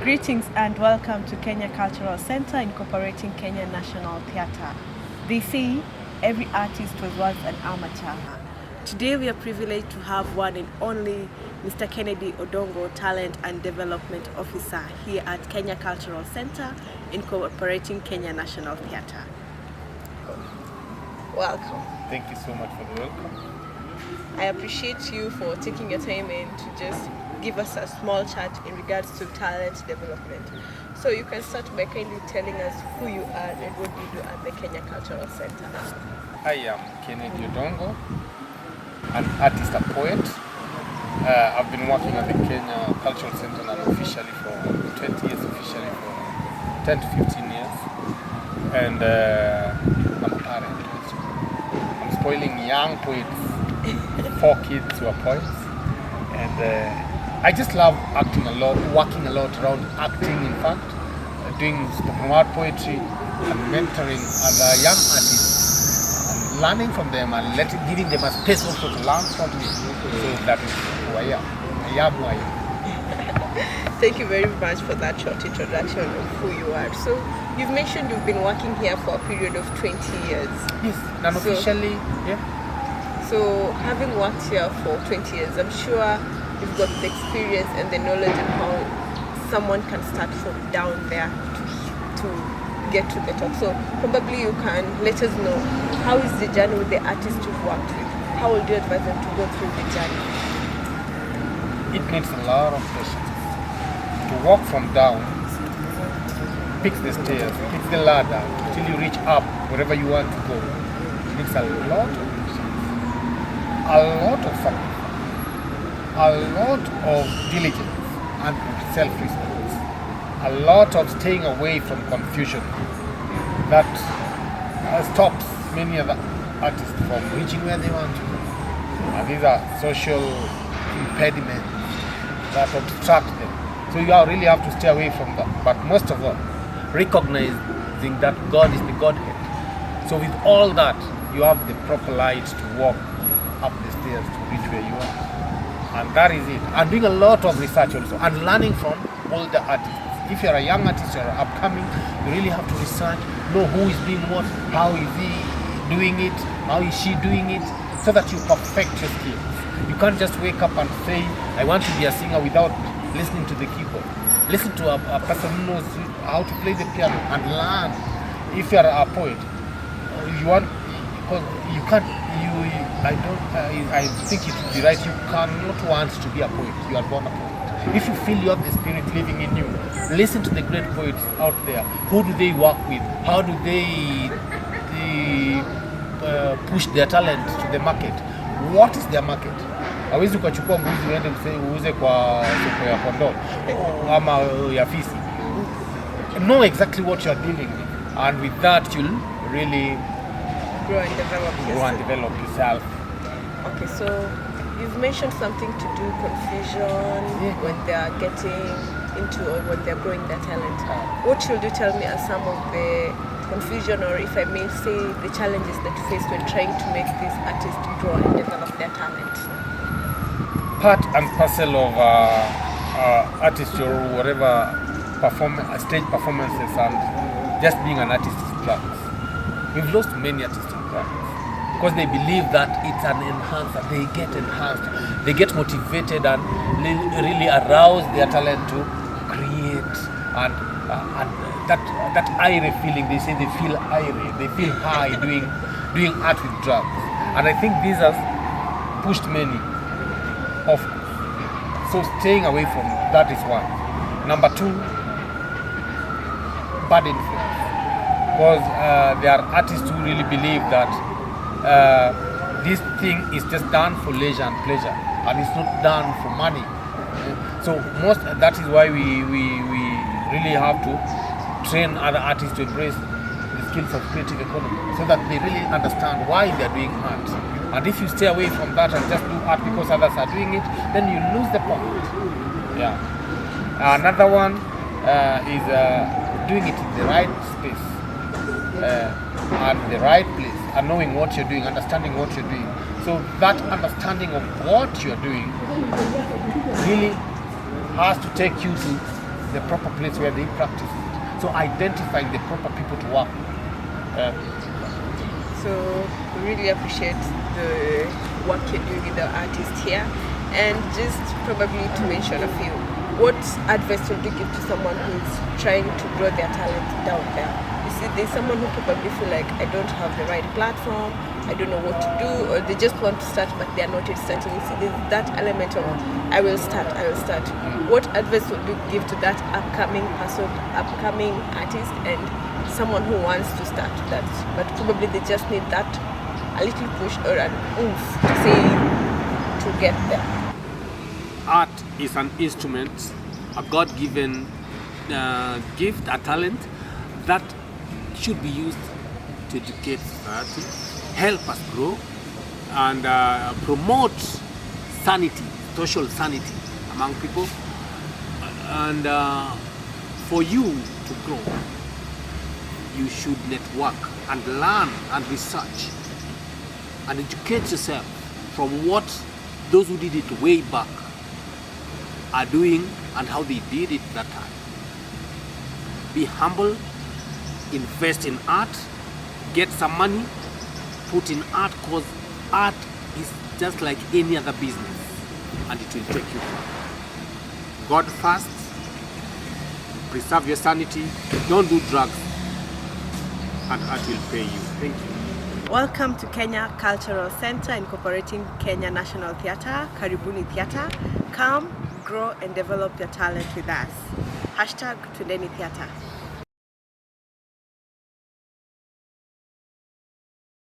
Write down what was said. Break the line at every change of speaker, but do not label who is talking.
Greetings and welcome to Kenya Cultural Center incorporating Kenya National Theatre. They say every artist was once an amateur. Today we are privileged to have one and only Mr. Kennedy Odongo, Talent and Development Officer here at Kenya Cultural Center incorporating Kenya National Theatre. Welcome.
Thank you so much for the welcome.
I appreciate you for taking your time in to just give us a small chat in regards to talent development. So you can start by kindly telling us who you are and what you do at the Kenya Cultural Center.
I am Kennedy Odongo, an artist, a poet. I've been working at the Kenya Cultural Center now officially for 20 years, officially for 10 to 15 years. And I'm a parent also. I'm spoiling young poets, 4 kids who are poets. And I just love acting a lot, working a lot around acting, in fact, doing spoken word poetry and mentoring other young artists and learning from them and giving them a space also to learn from me. So that is who I am. I am who I am.
Thank you very much for that short introduction of who you are. So you've mentioned you've been working here for a period of 20 years.
Yes, unofficially, yeah.
So having worked here for 20 years, I'm sure you've got the experience and the knowledge of how someone can start from down there to get to the top. So probably you can let us know, how is the journey with the artists you've worked with? How would you advise them to go through the journey?
It needs a lot of patience. To walk from down, pick the stairs, pick the ladder till you reach up wherever you want to go. It needs a lot of patience, a lot of sacrifice, a lot of diligence and self-respect, a lot of staying away from confusion that stops many other artists from reaching where they want to go. And these are social impediments that obstruct them. So you really have to stay away from that. But most of all, recognizing that God is the Godhead. So with all that, you have the proper light to walk up the stairs to reach where you are. And that is it. And doing a lot of research also and learning from all the artists. If you're a young artist or upcoming, you really have to research, know who is doing what, how is he doing it, how is she doing it, so that you perfect your skills. You can't just wake up and say, I want to be a singer without listening to the keyboard. Listen to a person who knows how to play the piano and learn. If you're a poet, you want, because you can't, I think it would be right, you cannot want to be a poet, you are born a poet. If you feel you have the spirit living in you, listen to the great poets out there. Who do they work with? How do they push their talent to the market? What is their market? Hawezi ukachukua mbuzi uende uuze kwa soko ya kondoo ama ya fisi. Know exactly what you are dealing with, and with that you'll really
Grow and develop yourself. Okay, so you've mentioned something to do confusion when they are getting into or when they're growing their talent. What should you tell me are some of the confusion, or if I may say, the challenges that you face when trying to make these artists grow and develop their talent?
Part and parcel of artist or whatever stage performances and just being an artist is drugs. We've lost many artists in drugs because they believe that it's an enhancer. They get enhanced, they get motivated and really arouse their talent to create and that irie feeling. They say they feel irie, they feel high doing art with drugs, and I think this has pushed many off. So staying away from that is one. Number 2, bad influence. Because there are artists who really believe that this thing is just done for leisure and pleasure, and it's not done for money. So that is why we really have to train other artists to embrace the skills of creative economy, so that they really understand why they are doing art. And if you stay away from that and just do art because others are doing it, then you lose the point. Yeah. Another one is doing it in the right space. And the right place, and knowing what you're doing, understanding what you're doing. So that understanding of what you're doing really has to take you to the proper place where they practice it. So identifying the proper people to work.
So we really appreciate the work you're doing with the artists here. And just probably to mention a few, what advice would you give to someone who's trying to grow their talent down there? You see, there's someone who probably feel like, I don't have the right platform, I don't know what to do, or they just want to start but they're not yet starting. You see, there's that element of, I will start. What advice would you give to that upcoming person, upcoming artist, and someone who wants to start that, but probably they just need that a little push or an oomph to say, to get there?
Art is an instrument, a God-given gift, a talent that should be used to educate society, help us grow, and promote sanity, social sanity among people. And for you to grow, you should network and learn and research and educate yourself from what those who did it way back are doing and how they did it that time. Be humble, invest in art, get some money, put in art, because art is just like any other business and it will take you far. God first, preserve your sanity, don't do drugs, and art will pay you. Thank you.
Welcome to Kenya Cultural Center incorporating Kenya National Theatre, Karibuni Theatre. Come, grow and develop your talent with us. #Twendeni Theatre.